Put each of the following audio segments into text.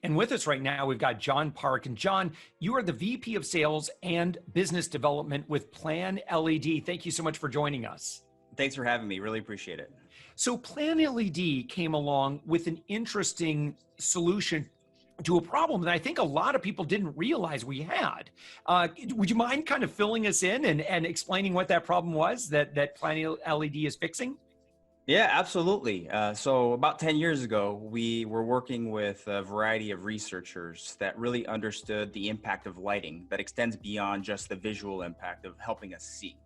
And with us right now, we've got John Park. And John, you are the VP of Sales and Business Development with PlanLED. Thank you so much for joining us. Thanks for having me. Really appreciate it. So PlanLED came along with an interesting solution to a problem that I think a lot of people didn't realize we had. Would you mind kind of filling us in and explaining what that problem was that PlanLED is fixing? Yeah, absolutely. So about 10 years ago, we were working with a variety of researchers that really understood the impact of lighting that extends beyond just the visual impact of helping us see.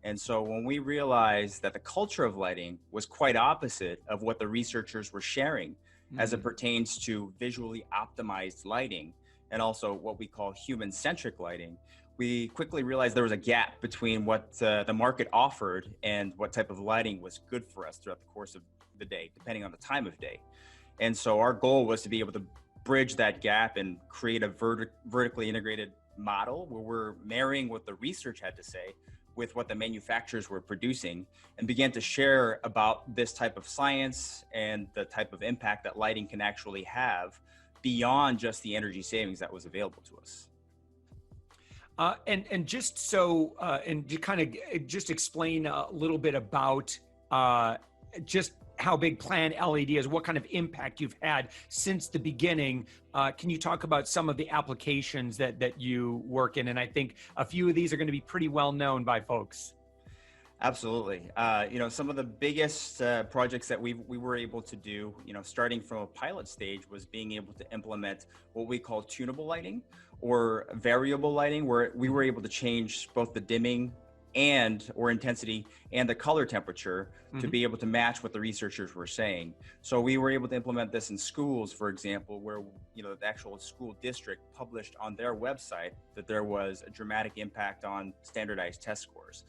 And so when we realized that the culture of lighting was quite opposite of what the researchers were sharing as it pertains to visually optimized lighting and also what we call human-centric lighting, we quickly realized there was a gap between what the market offered and what type of lighting was good for us throughout the course of the day, depending on the time of day. And so our goal was to be able to bridge that gap and create a vertically integrated model where we're marrying what the research had to say with what the manufacturers were producing and began to share about this type of science and the type of impact that lighting can actually have beyond just the energy savings that was available to us. And just so, and to kind of just explain a little bit about just how big PlanLED is, what kind of impact you've had since the beginning. Can you talk about some of the applications that you work in? And I think a few of these are going to be pretty well known by folks. Absolutely. Some of the biggest projects that we were able to do, starting from a pilot stage, was being able to implement what we call tunable lighting or variable lighting, where we were able to change both the dimming or intensity and the color temperature to be able to match what the researchers were saying. So we were able to implement this in schools, for example, where the actual school district published on their website that there was a dramatic impact on standardized test scores,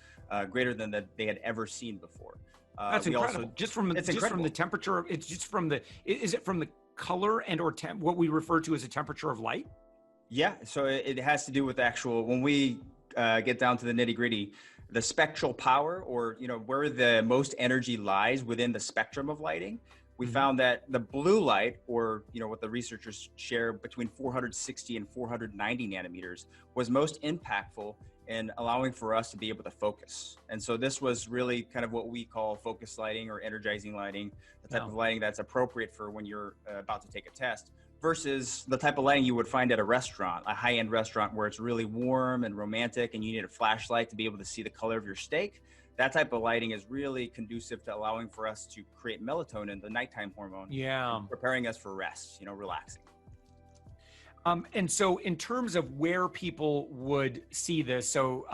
greater than that they had ever seen before. That's incredible. Just from the temperature, is it from the color and or what we refer to as a temperature of light? Yeah, so it has to do with when we get down to the nitty gritty, the spectral power, or where the most energy lies within the spectrum of lighting. We found that the blue light, or what the researchers share between 460 and 490 nanometers, was most impactful in allowing for us to be able to focus. And so this was really kind of what we call focus lighting or energizing lighting, the type of lighting that's appropriate for when you're about to take a test, versus the type of lighting you would find at a restaurant, a high-end restaurant where it's really warm and romantic and you need a flashlight to be able to see the color of your steak. That type of lighting is really conducive to allowing for us to create melatonin, the nighttime hormone, preparing us for rest, relaxing. And so in terms of where people would see this, so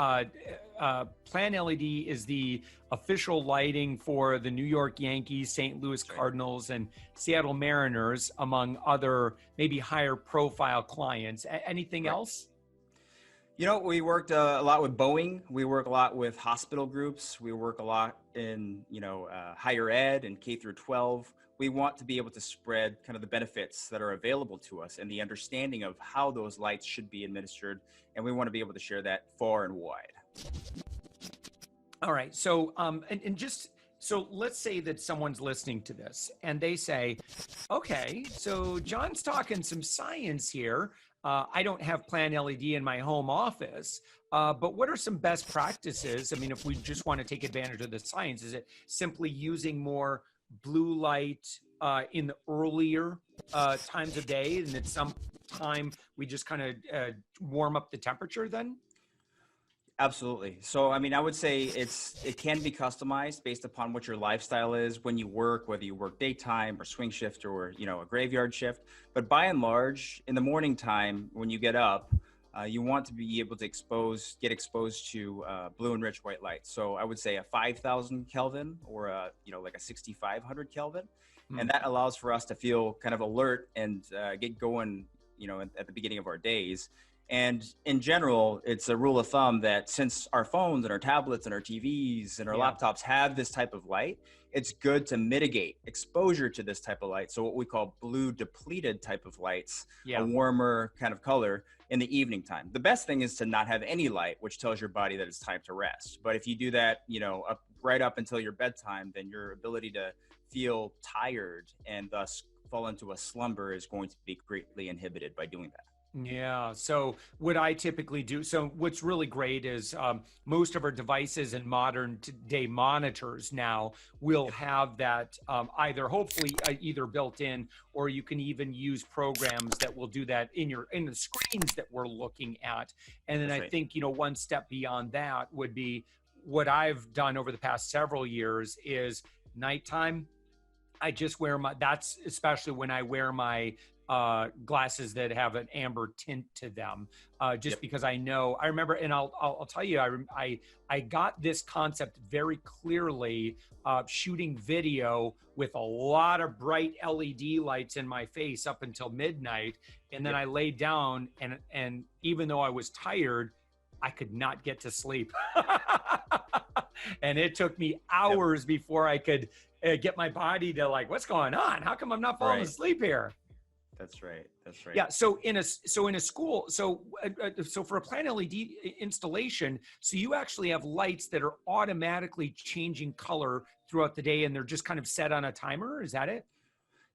PlanLED is the official lighting for the New York Yankees, St. Louis Cardinals, and Seattle Mariners, among other maybe higher profile clients. Anything else? We worked a lot with Boeing. We work a lot with hospital groups. We work a lot in, higher ed and K through 12. We want to be able to spread kind of the benefits that are available to us and the understanding of how those lights should be administered. And we want to be able to share that far and wide. All right. So, so let's say that someone's listening to this and they say, okay, so John's talking some science here. I don't have PlanLED in my home office, but what are some best practices? I mean, if we just want to take advantage of the science, is it simply using more blue light in the earlier times of day, and at some time we just kind of warm up the temperature then? Absolutely. So, I would say it can be customized based upon what your lifestyle is when you work, whether you work daytime or swing shift or, a graveyard shift. But by and large, in the morning time, when you get up, you want to be able to get exposed to blue and rich white light. So I would say a 5,000 Kelvin or like a 6,500 Kelvin. And that allows for us to feel kind of alert and get going, at the beginning of our days. And in general, it's a rule of thumb that since our phones and our tablets and our TVs and our laptops have this type of light, it's good to mitigate exposure to this type of light. So what we call blue depleted type of lights, a warmer kind of color in the evening time. The best thing is to not have any light, which tells your body that it's time to rest. But if you do that, right up until your bedtime, then your ability to feel tired and thus fall into a slumber is going to be greatly inhibited by doing that. Yeah. So what I typically do, so what's really great is most of our devices and modern day monitors now will have that either hopefully either built in, or you can even use programs that will do that in the screens that we're looking at. And then That's I right. think, one step beyond that would be what I've done over the past several years is nighttime. I just wear that's especially when I wear my glasses that have an amber tint to them, just Yep. because I remember, and I'll tell you, I got this concept very clearly shooting video with a lot of bright LED lights in my face up until midnight. And then Yep. I laid down, and even though I was tired, I could not get to sleep. And it took me Yep. hours before I could get my body to like, what's going on? How come I'm not falling Right. asleep here? That's right. That's right. Yeah. So in a school, so for a PlanLED installation, so you actually have lights that are automatically changing color throughout the day, and they're just kind of set on a timer. Is that it?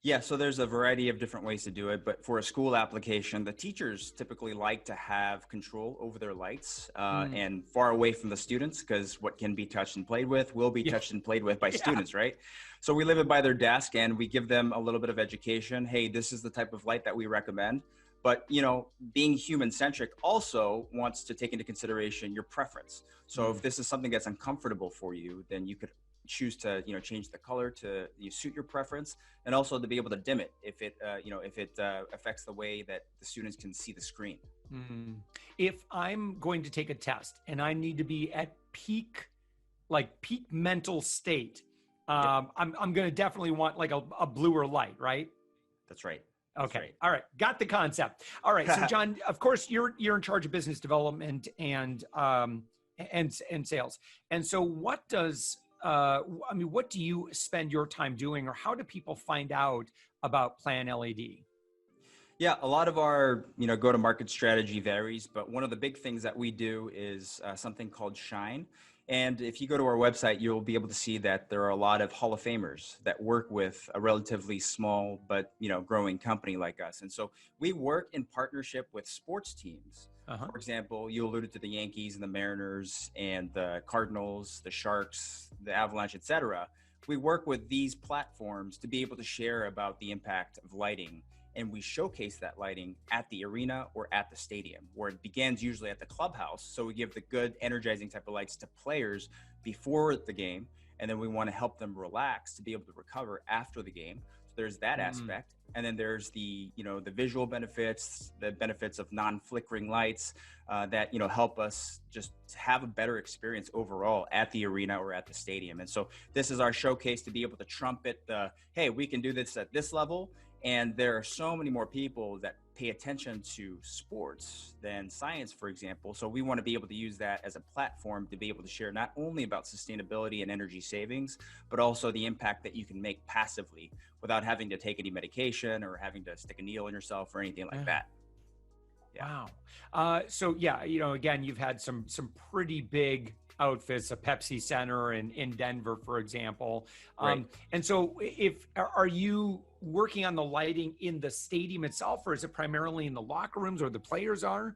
Yeah, so there's a variety of different ways to do it, but for a school application, the teachers typically like to have control over their lights Mm. and far away from the students, because what can be touched and played with will be Yeah. touched and played with by Yeah. students, right? So we leave it by their desk and we give them a little bit of education. Hey, this is the type of light that we recommend. But, being human centric also wants to take into consideration your preference. So if this is something that's uncomfortable for you, then you could choose to change the color to suit your preference, and also to be able to dim it if it affects the way that the students can see the screen. Mm. If I'm going to take a test and I need to be at peak mental state, Yep. I'm going to definitely want like a bluer light, right? That's right. That's Okay. right. All right. Got the concept. All right. So John, of course you're in charge of business development and sales. And so what does what do you spend your time doing, or how do people find out about PlanLED? Yeah, a lot of our go-to-market strategy varies, but one of the big things that we do is something called Shine. And if you go to our website, you'll be able to see that there are a lot of Hall of Famers that work with a relatively small but growing company like us. And so we work in partnership with sports teams. Uh-huh. For example, you alluded to the Yankees and the Mariners and the Cardinals, the Sharks, the Avalanche, etc. We work with these platforms to be able to share about the impact of lighting, and we showcase that lighting at the arena or at the stadium, where it begins usually at the clubhouse. So we give the good energizing type of lights to players before the game, and then we want to help them relax to be able to recover after the game. So there's that aspect. And then there's the the visual benefits, the benefits of non-flickering lights that help us just have a better experience overall at the arena or at the stadium. And so this is our showcase to be able to trumpet the, hey, we can do this at this level. And there are so many more people that pay attention to sports than science, for example. So we want to be able to use that as a platform to be able to share not only about sustainability and energy savings, but also the impact that you can make passively without having to take any medication or having to stick a needle in yourself or anything like that. Yeah. Wow. So yeah, again, you've had some pretty big outfits, a Pepsi Center in Denver, for example. Right. And so are you working on the lighting in the stadium itself, or is it primarily in the locker rooms, or the players are?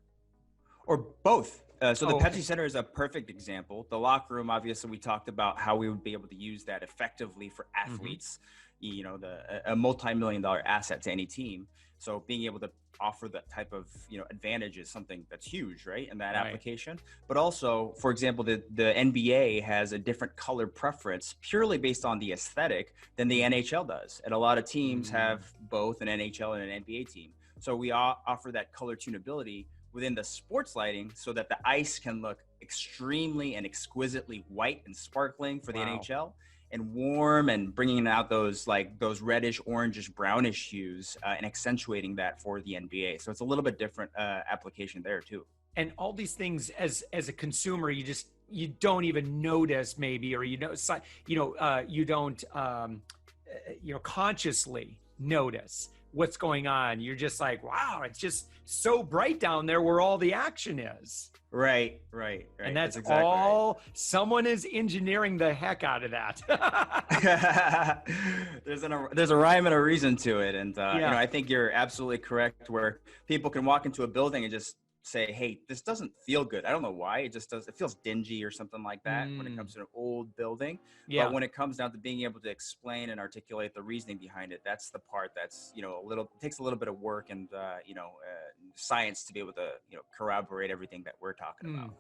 Or both. So the Okay. Pepsi Center is a perfect example. The locker room, obviously, we talked about how we would be able to use that effectively for athletes, a multi-million-dollar asset to any team. So being able to offer that type of advantage is something that's huge, right, in that application. But also, for example, the NBA has a different color preference purely based on the aesthetic than the NHL does, and a lot of teams have both an NHL and an NBA team. So we offer that color tunability within the sports lighting so that the ice can look extremely and exquisitely white and sparkling for the NHL, and warm and bringing out those reddish, orangish, brownish hues and accentuating that for the NBA. So it's a little bit different application there too. And all these things as a consumer, you don't even notice maybe, or you don't consciously notice. what's going on. You're just like, wow, it's just so bright down there where all the action is. Right. And that's exactly all, someone is engineering the heck out of that. right. There's a rhyme and a reason to it. And, Yeah. I think you're absolutely correct where people can walk into a building and just say, hey, this doesn't feel good. I don't know why. It just does. It feels dingy or something like that when it comes to an old building. Yeah. But when it comes down to being able to explain and articulate the reasoning behind it, that's the part that's, takes a little bit of work and, science to be able to, corroborate everything that we're talking about.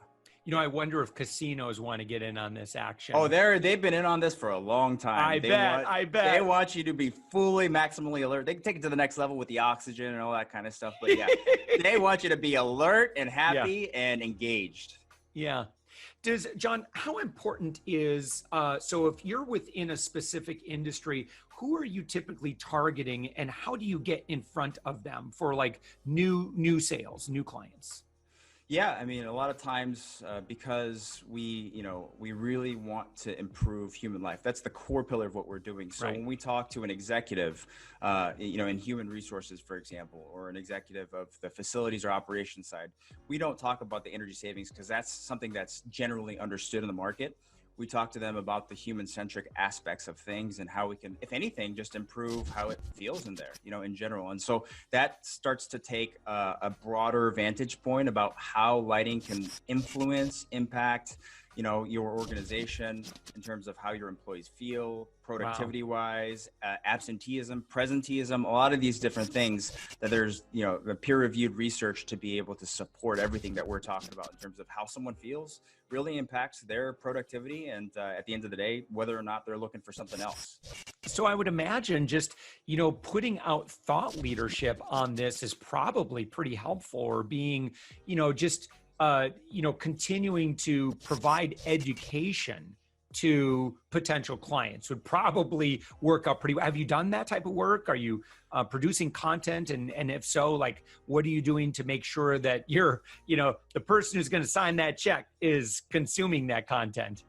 I wonder if casinos want to get in on this action. Oh, they've been in on this for a long time. I bet. They want you to be fully maximally alert. They can take it to the next level with the oxygen and all that kind of stuff. But yeah, they want you to be alert and happy and engaged. Yeah. John, how important is, so if you're within a specific industry, who are you typically targeting and how do you get in front of them for like new sales, new clients? Yeah, I mean, a lot of times because we really want to improve human life. That's the core pillar of what we're doing. So when we talk to an executive, in human resources, for example, or an executive of the facilities or operations side, we don't talk about the energy savings because that's something that's generally understood in the market. We talk to them about the human-centric aspects of things and how we can, if anything, just improve how it feels in there, in general. And so that starts to take a broader vantage point about how lighting can influence, impact, your organization in terms of how your employees feel, productivity-wise, absenteeism, presenteeism, a lot of these different things that there's, the peer-reviewed research to be able to support everything that we're talking about in terms of how someone feels really impacts their productivity and at the end of the day, whether or not they're looking for something else. So I would imagine just, putting out thought leadership on this is probably pretty helpful, or being, continuing to provide education to potential clients would probably work out pretty well. Have you done that type of work? Are you producing content? And if so, like, what are you doing to make sure that you're, the person who's going to sign that check is consuming that content?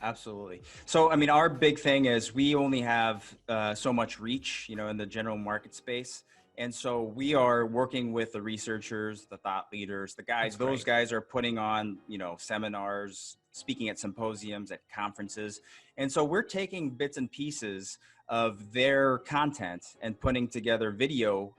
Absolutely. So, I mean, our big thing is we only have so much reach, in the general market space. And so we are working with the researchers, the thought leaders, the guys, those guys are putting on, seminars, speaking at symposiums, at conferences. And so we're taking bits and pieces of their content and putting together video,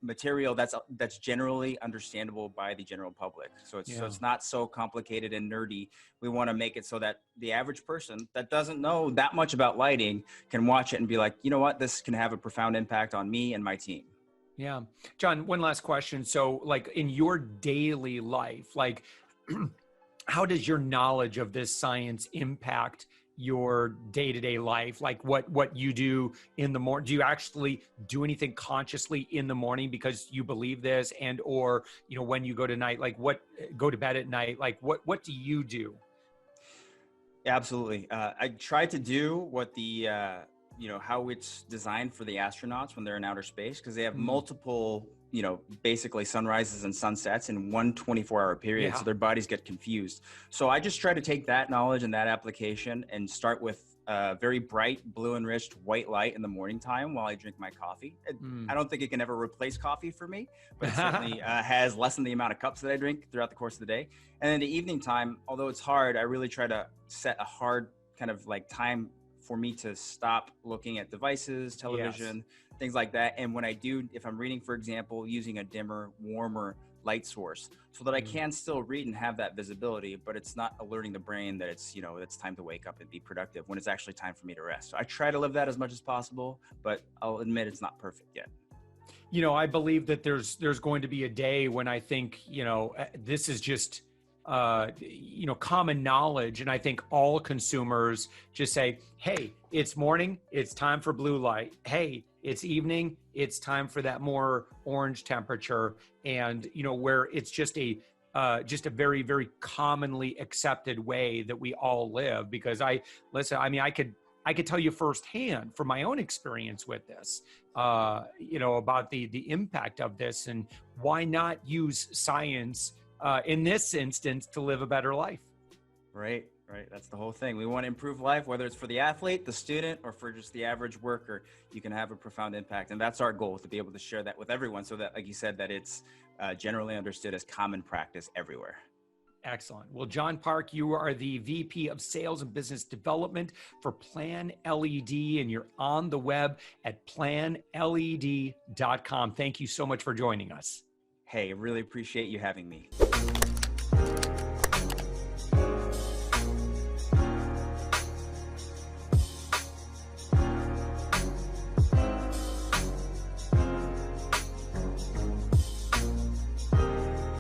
material that's generally understandable by the general public. So it's not so complicated and nerdy. We want to make it so that the average person that doesn't know that much about lighting can watch it and be like, you know what, this can have a profound impact on me and my team. Yeah. John, one last question. So like in your daily life, like how does your knowledge of this science impact your day-to-day life? Like what you do in the morning? Do you actually do anything consciously in the morning because you believe this, and or when you go to night, like go to bed at night, like what do you do? Absolutely. I try to do what the how it's designed for the astronauts when they're in outer space, because they have multiple basically sunrises and sunsets in one 24-hour period. So their bodies get confused. So I just try to take that knowledge and that application and start with very bright blue enriched white light in the morning time while I drink my coffee. I don't think it can ever replace coffee for me, but it certainly has lessened the amount of cups that I drink throughout the course of the day. And in the evening time, although it's hard, I really try to set a hard kind of like time for me to stop looking at devices, television, things like that. And when I do, if I'm reading, for example, using a dimmer, warmer light source so that I can still read and have that visibility, but it's not alerting the brain that it's, it's time to wake up and be productive when it's actually time for me to rest. So I try to live that as much as possible, but I'll admit it's not perfect yet. I believe that there's going to be a day when I think, this is just, common knowledge. And I think all consumers just say, hey, it's morning, it's time for blue light. Hey, it's evening, it's time for that more orange temperature. And, where it's just a very, very commonly accepted way that we all live. Because I could tell you firsthand from my own experience with this, about the impact of this, and why not use science in this instance to live a better life. Right. Right. That's the whole thing. We want to improve life, whether it's for the athlete, the student, or for just the average worker. You can have a profound impact. And that's our goal, to be able to share that with everyone so that, like you said, that it's generally understood as common practice everywhere. Excellent. Well, John Park, you are the VP of Sales and Business Development for PlanLED, and you're on the web at planled.com. Thank you so much for joining us. Hey, really appreciate you having me.